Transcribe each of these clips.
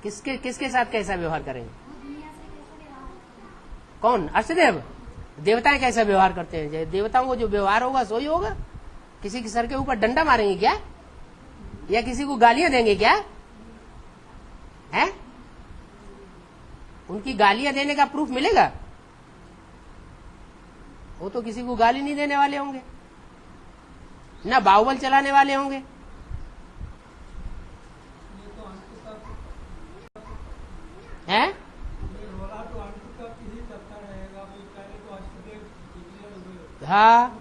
किसके साथ कैसा व्यवहार करेंगे? कौन? अष्टदेव? देवताएं कैसा व्यवहार करते हैं? देवताओं को जो व्यवहार होगा सो ही होगा। किसी के सर के ऊपर डंडा मारेंगे क्या? या किसी को गालियां देंगे क्या? है? उनकी गालियां देने का प्रूफ मिलेगा? वो तो किसी को गाली नहीं देने वाले होंगे, ना बाहुबल चलाने वाले होंगे। है? हाँ,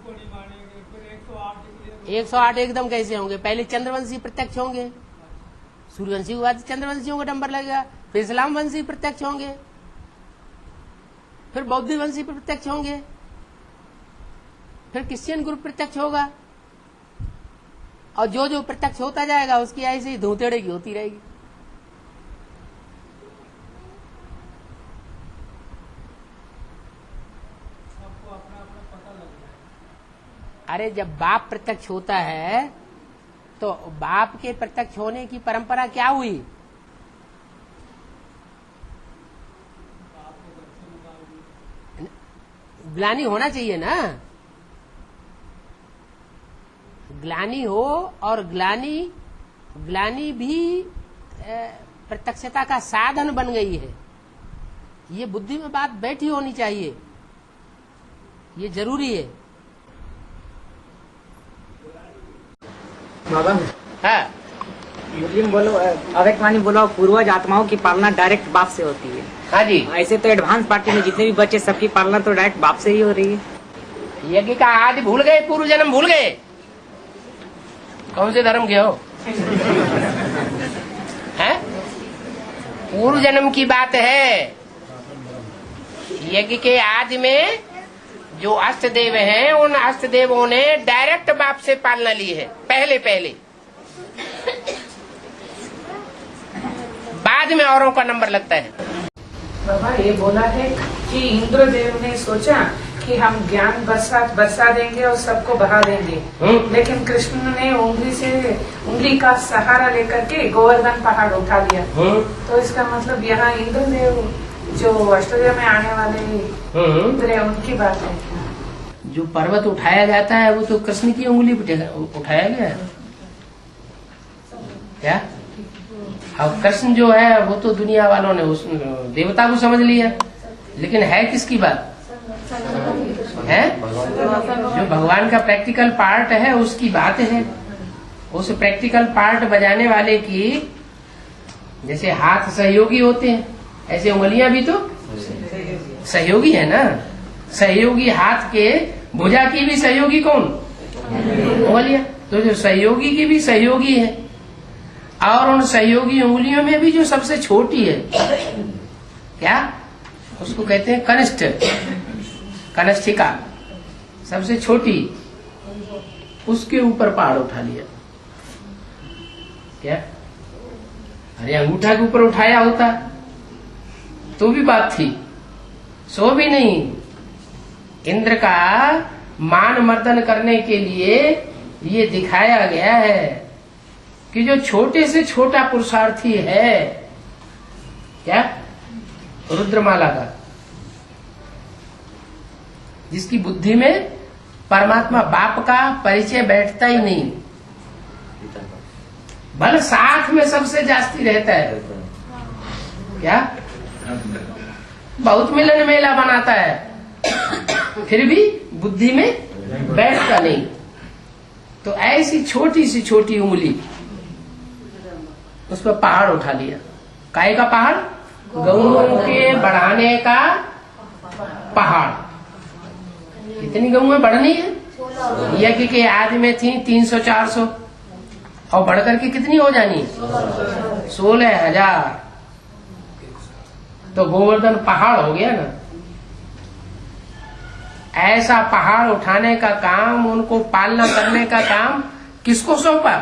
108 एकदम कैसे होंगे? पहले चंद्रवंशी प्रत्यक्ष होंगे, सूर्यवंशी के बाद चंद्रवंशियों का नंबर लगेगा, फिर इस्लाम वंशी प्रत्यक्ष होंगे, फिर बौद्ध वंशी प्रत्यक्ष होंगे, फिर क्रिश्चियन ग्रुप प्रत्यक्ष होगा, और जो जो प्रत्यक्ष होता जाएगा उसकी ऐसे ही धूतेड़े की होती रहेगी। अरे जब बाप प्रत्यक्ष होता है तो बाप के प्रत्यक्ष होने की परंपरा क्या हुई? ग्लानि होना चाहिए ना, ग्लानि हो, और ग्लानि भी प्रत्यक्षता का साधन बन गई है। ये बुद्धि में बात बैठी होनी चाहिए, ये जरूरी है। बाबा, हाँ, मुस्लिम बोलो, अवैतवाणी बोलो, पूर्वज आत्माओं की पालना डायरेक्ट बाप से होती है। हाँ जी। ऐसे तो एडवांस पार्टी में जितने भी बच्चे, सबकी पालना तो डायरेक्ट बाप से ही हो रही है। यज्ञ का आदि भूल गए, पूर्व जन्म भूल गए? कौन से धर्म के हो? हैं? पूर्व जन्म की बात है। यज्ञ के आदि में जो अष्टदेव हैं, उन अष्टदेवों ने डायरेक्ट बाप से पालना ली है, पहले बाद में औरों का नंबर लगता है। बाबा ये बोला है कि इंद्रदेव ने सोचा कि हम ज्ञान बरसा देंगे और सबको बहा देंगे, लेकिन कृष्ण ने उंगली का सहारा लेकर के गोवर्धन पहाड़ उठा लिया। तो इसका मतलब यहाँ इंद्रदेव जो अष्टदेव में आने वाले इंद्र है, उनकी बात है। जो पर्वत उठाया जाता है वो तो कृष्ण की उंगली पे उठाया गया है क्या? और कृष्ण जो है वो तो दुनिया वालों ने उस देवता को समझ लिया, लेकिन है किसकी बात है? जो भगवान का प्रैक्टिकल पार्ट है उसकी बात है। उस प्रैक्टिकल पार्ट बजाने वाले की, जैसे हाथ सहयोगी होते हैं, ऐसे उंगलियां भी तो सहयोगी है ना। सहयोगी हाथ के भुजा की भी सहयोगी कौन? उंगलियां। तो जो सहयोगी की भी सहयोगी है, और उन सहयोगी उंगलियों में भी जो सबसे छोटी है क्या, उसको कहते हैं कनिष्ठ, कनिष्ठिका, सबसे छोटी, उसके ऊपर पहाड़ उठा लिया क्या? अरे अंगूठा के ऊपर उठाया होता तो भी बात थी, सो भी नहीं। इंद्र का मान मर्दन करने के लिए ये दिखाया गया है कि जो छोटे से छोटा पुरुषार्थी है क्या, रुद्रमाला का, जिसकी बुद्धि में परमात्मा बाप का परिचय बैठता ही नहीं, भले साथ में सबसे जास्ती रहता है क्या, बहुत मिलन मेला बनाता है, फिर भी बुद्धि में बैठता नहीं। तो ऐसी छोटी सी छोटी उंगली, उस पर पहाड़ उठा लिया। काय का पहाड़? गऊओं के बढ़ाने का पहाड़। कितनी गऊएं बढ़नी है? यज्ञ के आदि में थी 300-400, और बढ़ करके कितनी हो जानी? 16,000। तो गोवर्धन पहाड़ हो गया ना। ऐसा पहाड़ उठाने का काम, उनको पालना करने का काम किसको सौंपा?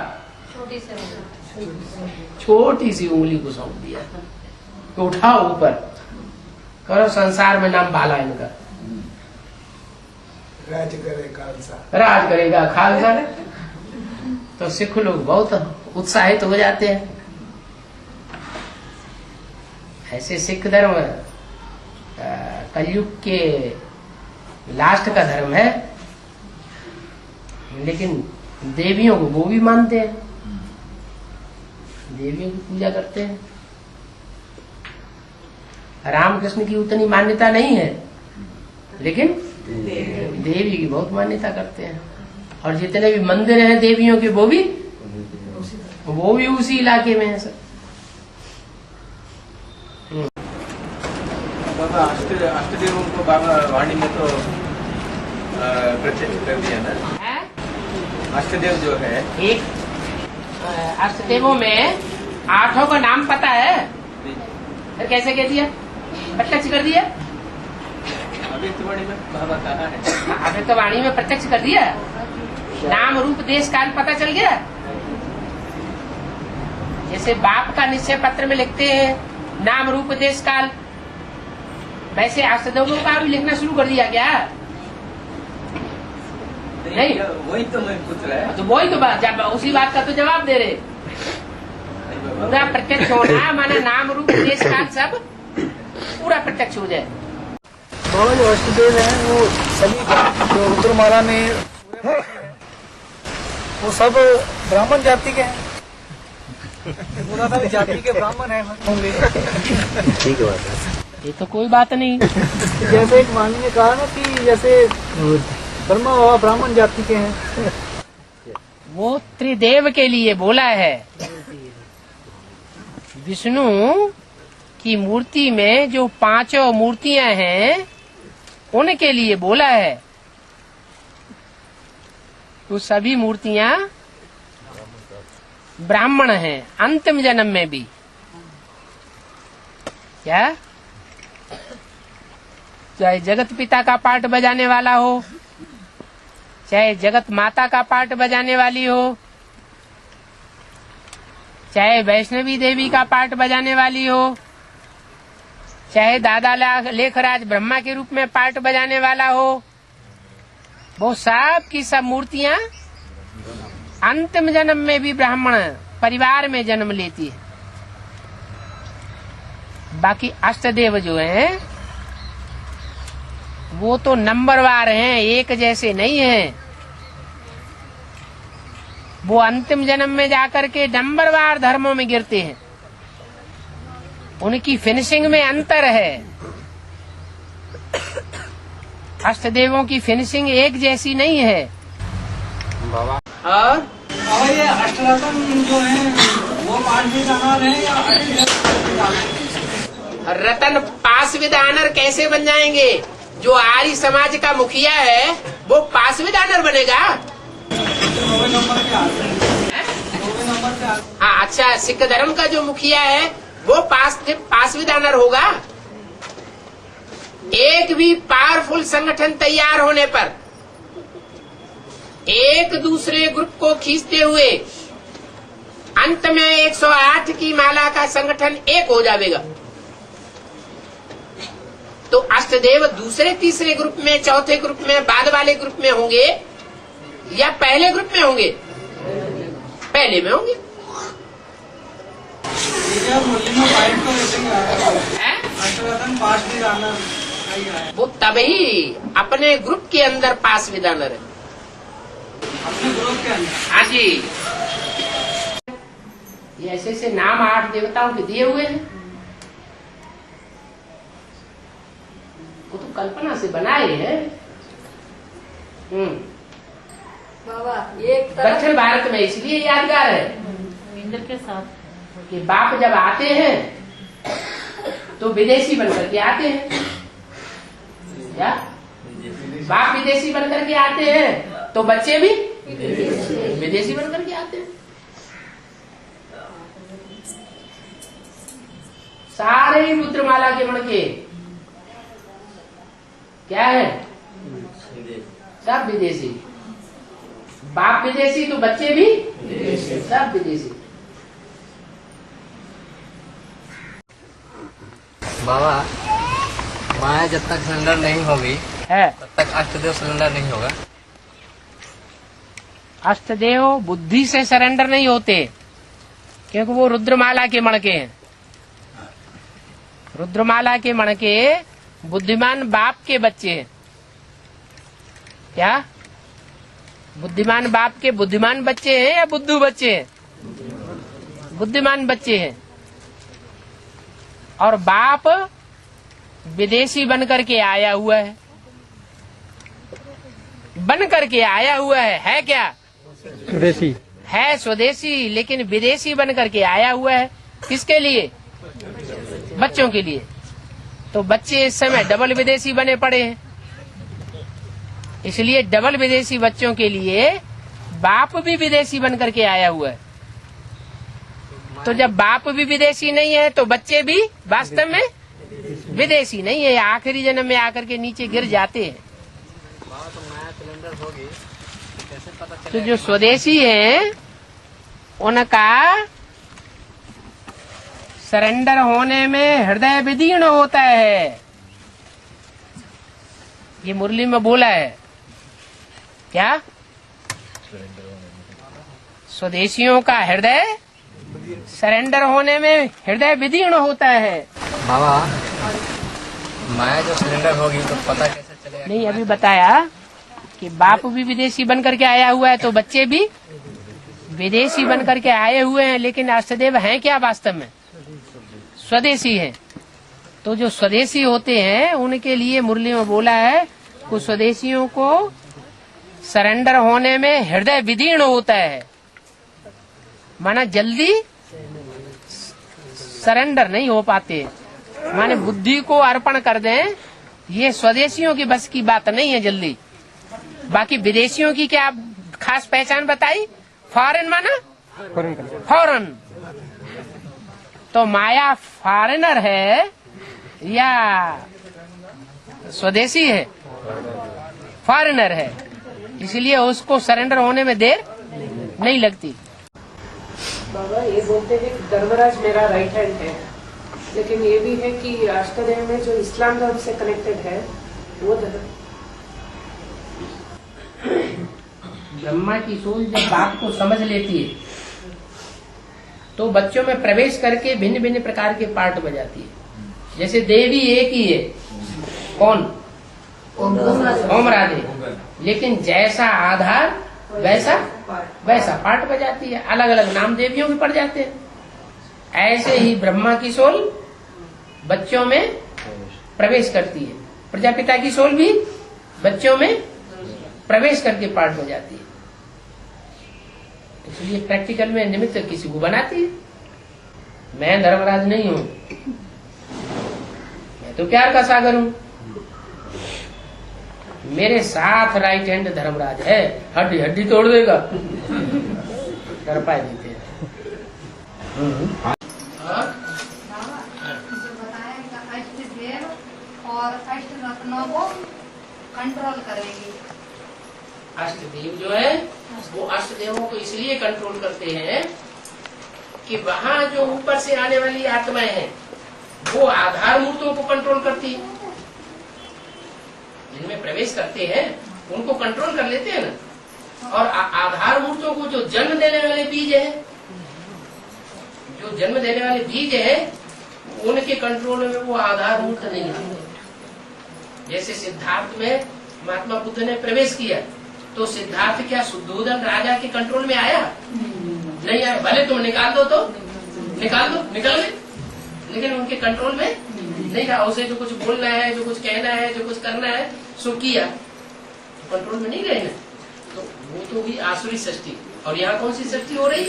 छोटी सी उंगली को सौंप दिया तो उठाओ ऊपर, करो संसार में नाम बाला इनका, राज करेगा खालसा। तो सिख लोग बहुत उत्साहित हो जाते हैं। ऐसे सिख धर्म कलयुग के लास्ट का धर्म है, लेकिन देवियों को वो भी मानते हैं, देवियों की पूजा करते हैं। रामकृष्ण की उतनी मान्यता नहीं है, लेकिन देवी की बहुत मान्यता करते हैं। और जितने भी मंदिर हैं देवियों के वो भी उसी इलाके में है सर। बाबा अष्टदेवों को बाबा वाणी में तो प्रत्यक्ष कर दिया ना। अष्टदेव जो है, एक अष्टदेवों में 8 का नाम पता है, फिर कैसे कह दिया, प्रत्यक्ष कर दिया। अभी तो वाणी में बाबा कहा है, अभी तो वाणी में प्रत्यक्ष कर दिया, नाम रूप देश काल पता चल गया। जैसे बाप का निश्चय पत्र में लिखते हैं नाम रूप देश काल, वैसे अष्टदेवों का भी लिखना शुरू कर दिया क्या? नहीं, वही तो मैं पूछ रहा है। तो वही तो बात, जब उसी बात का तो जवाब दे रहे। पूरा प्रत्यक्ष होना माना नाम रूप देश काल सब पूरा प्रत्यक्ष हो जाए। बाबा जो अष्टदेव हैं वो सभी जो रुद्रमाला में वो सब ब्राह्मण जाति के हैं, पूरा सब जाति के ब्राह्मण हैं होंगे। ठीक है, ये तो कोई बात नहीं। जैसे एक वाणी ने कहा ना कि जैसे ब्रह्मा बाबा ब्राह्मण जाति के हैं, वो त्रिदेव के लिए बोला है। विष्णु की मूर्ति में जो 5 मूर्तियां हैं उनके लिए बोला है। तो सभी मूर्तियां ब्राह्मण हैं अंतिम जन्म में भी। क्या? चाहे जगत पिता का पाठ बजाने वाला हो, चाहे जगत माता का पाठ बजाने वाली हो, चाहे वैष्णवी देवी का पाठ बजाने वाली हो, चाहे दादा लेखराज ब्रह्मा के रूप में पाठ बजाने वाला हो, वो सब की सब मूर्तियां अंतिम जन्म में भी ब्राह्मण परिवार में जन्म लेती है। बाकी अष्टदेव जो हैं वो तो नंबरवार हैं, एक जैसे नहीं हैं। वो अंतिम जन्म में जाकर के नंबरवार धर्मों में गिरते हैं। उनकी फिनिशिंग में अंतर है। अष्टदेवों की फिनिशिंग एक जैसी नहीं है। और ये अष्टरत्न जो है वो पाठ भी जाना है या रतन पास विद ऑनर कैसे बन जाएंगे? जो आर्य समाज का मुखिया है वो पास विद ऑनर बनेगा। हाँ, अच्छा, सिख धर्म का जो मुखिया है वो पास विद ऑनर होगा। एक भी पावरफुल संगठन तैयार होने पर एक दूसरे ग्रुप को खींचते हुए अंत में 108 की माला का संगठन एक हो जाएगा। तो अष्टदेव दूसरे तीसरे ग्रुप में, चौथे ग्रुप में, बाद वाले ग्रुप में होंगे या पहले ग्रुप में होंगे? पहले में होंगे। वो तभी अपने ग्रुप के अंदर पास विद ऑनर है। अपने ग्रुप के अंदर। हाँ जी, ये ऐसे ऐसे नाम 8 देवताओं के दिए हुए हैं। वो तो कल्पना से बनाए हैं। बाबा एक दक्षिण भारत में इसलिए यादगार है इंद्र के साथ कि बाप जब आते हैं तो विदेशी बनकर के आते हैं। क्या? बाप विदेशी बनकर के आते हैं तो बच्चे भी विदेशी बनकर के आते हैं। सारे ही रुद्रमाला के मणके क्या है? सब विदेशी। बाप विदेशी तो बच्चे भी सब विदेशी। बाबा, माया जब तक सरेंडर नहीं होगी है, तब तक अष्टदेव सरेंडर नहीं होगा। अष्टदेव बुद्धि से सरेंडर नहीं होते क्योंकि वो रुद्रमाला के मणके हैं। रुद्रमाला के मण के बुद्धिमान बाप के बच्चे हैं। क्या बुद्धिमान बाप के बुद्धिमान बच्चे हैं या बुद्धू बच्चे हैं? बुद्धिमान बच्चे हैं। और बाप विदेशी बन करके आया हुआ है, बन करके आया हुआ है क्या? स्वदेशी है स्वदेशी, लेकिन विदेशी बन करके आया हुआ है। किसके लिए? बच्चों के लिए। तो बच्चे इस समय डबल विदेशी बने पड़े हैं, इसलिए डबल विदेशी बच्चों के लिए बाप भी विदेशी बन करके आया हुआ है। तो जब बाप भी विदेशी नहीं है तो बच्चे भी वास्तव में विदेशी नहीं है, आखिरी जन्म में आकर के नीचे गिर जाते हैं। तो माया सिलेंडर होगी तो कैसे पता तो चलेगा? जो स्वदेशी हैं उनका सरेंडर होने में हृदय विदीर्ण होता है। ये मुरली में बोला है। क्या? स्वदेशियों का हृदय सरेंडर होने में हृदय विदीर्ण होता है। बाबा माया जो सिलेंडर होगी तो पता कैसे चलेगा? नहीं, अभी बताया कि बाप भी विदेशी बन करके आया हुआ है तो बच्चे भी विदेशी बन करके आए हुए हैं, लेकिन अष्टदेव हैं क्या वास्तव में? स्वदेशी हैं। तो जो स्वदेशी होते हैं उनके लिए मुरली में बोला है कुछ स्वदेशियों को सरेंडर होने में हृदय विदीर्ण होता है, माना जल्दी सरेंडर नहीं हो पाते, माने बुद्धि को अर्पण कर दें, ये स्वदेशियों की बस की बात नहीं है जल्दी। बाकी विदेशियों की क्या खास पहचान बताई? फॉरेन माना फॉरेन। तो माया फॉरेनर है या स्वदेशी है? फॉरेनर है, इसलिए उसको सरेंडर होने में देर नहीं लगती। बाबा ये बोलते हैं कि धर्मराज मेरा राइट हैंड है, लेकिन ये भी है कि अष्टदेव में जो इस्लाम धर्म से कनेक्टेड है वो ब्रह्मा की सोल जब बाप को समझ लेती है तो बच्चों में प्रवेश करके भिन्न भिन्न प्रकार के पार्ट बजाती है। जैसे देवी एक ही है, कौन? ओम राधे, लेकिन जैसा आधार वैसा पार्ट बजाती है। अलग अलग नाम देवियों के पड़ जाते हैं। ऐसे ही ब्रह्मा की सोल बच्चों में प्रवेश करती है, प्रजापिता की सोल भी बच्चों में प्रवेश करके पार्ट बजाती है। इसलिए प्रैक्टिकल में निमित्त किसी को बनाती है। मैं धर्मराज नहीं हूं, मैं तो प्यार का सागर हूं। मेरे साथ राइट हैंड धर्मराज है, हड्डी हड्डी तोड़ देगा, कर पाए देते हैं। अष्टदेव और अष्ट रत्नों को कंट्रोल करेगी। अष्टदेव जो है वो अष्टदेवों को इसलिए कंट्रोल करते हैं कि वहाँ जो ऊपर से आने वाली आत्माएं हैं वो आधार मूर्तों को कंट्रोल करती है। जिनमें प्रवेश करते हैं उनको कंट्रोल कर लेते हैं ना। और आधार मूर्तों को जो जन्म देने वाले बीज है, जो जन्म देने वाले बीज है, उनके कंट्रोल में वो आधार मूर्त नहीं आते। जैसे सिद्धार्थ में महात्मा बुद्ध ने प्रवेश किया तो सिद्धार्थ क्या शुद्धोधन राजा के कंट्रोल में आया? नहीं आया। भले तुम निकाल दो तो निकाल दो, निकल गए, लेकिन उनके कंट्रोल में नहीं रहा। उसे जो कुछ बोलना है, जो कुछ कहना है, जो कुछ करना है सो किया, कंट्रोल में नहीं रहे ना। तो वो तो हुई आसुरी सृष्टि। और यहाँ कौन सी सृष्टि हो रही?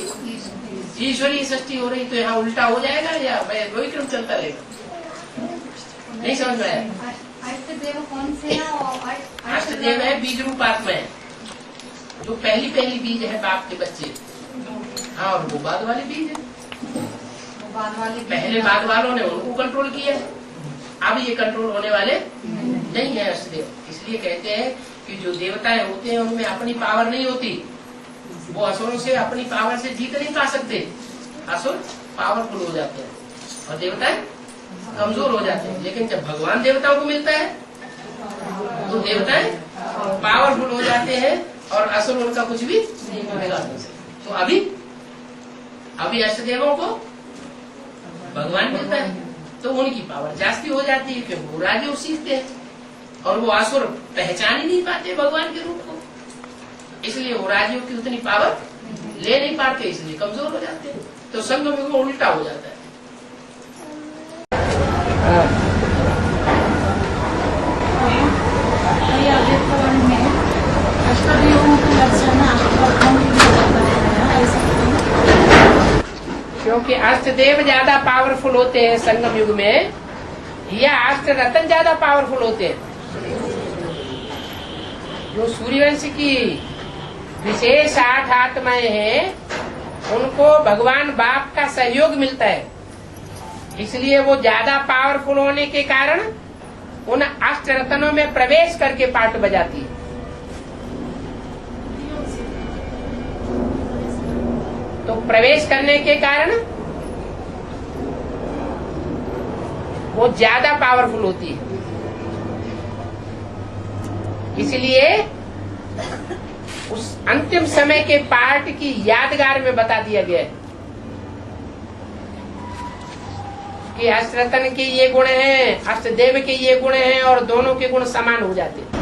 ईश्वरीय सृष्टि हो रही। तो यहाँ उल्टा हो जाएगा या वही क्रम चलता रहेगा? नहीं समझ में आया। अष्टदेव कौन से है? और अष्टदेव है बीज रूप आत्मा है, जो पहली बीज है बाप के बच्चे। हाँ, और वो बाद वाले बीज है। पहले बाद वालों ने उनको कंट्रोल किया, अब ये कंट्रोल होने वाले नहीं है अष्टदेव। इसलिए कहते हैं कि जो देवताएं होते हैं उनमें अपनी पावर नहीं होती, वो असुरों से अपनी पावर से जीत नहीं पा सकते। असुर पावरफुल हो जाते हैं और देवताएं कमजोर हो जाते हैं। लेकिन जब भगवान देवताओं को मिलता है तो देवताएं पावरफुल हो जाते हैं और असुर उनका कुछ भी नहीं बिगाड़ सकते। तो अभी अष्टदेवों को भगवान मिलता है तो तो उनकी पावर जास्ती हो जाती है, क्योंकि वो राजयोग सीखते हैं और वो असुर पहचान ही नहीं पाते भगवान के रूप को, इसलिए वो राजयोग की उतनी पावर ले नहीं पाते, इसलिए कमजोर हो जाते हैं। तो संगम युग में उल्टा हो जाता है। क्योंकि अष्टदेव ज्यादा पावरफुल होते हैं संगम युग में, या अष्ट रतन ज्यादा पावरफुल होते हैं। जो सूर्यवंश की विशेष 8 आत्माएं हैं, उनको भगवान बाप का सहयोग मिलता है, इसलिए वो ज्यादा पावरफुल होने के कारण उन अष्ट रत्नों में प्रवेश करके पाठ बजाती है। तो प्रवेश करने के कारण वो ज्यादा पावरफुल होती है, इसलिए उस अंतिम समय के पाठ की यादगार में बता दिया गया है कि अष्टरत्न के ये गुण हैं, अष्टदेव के ये गुण हैं, और दोनों के गुण समान हो जाते हैं।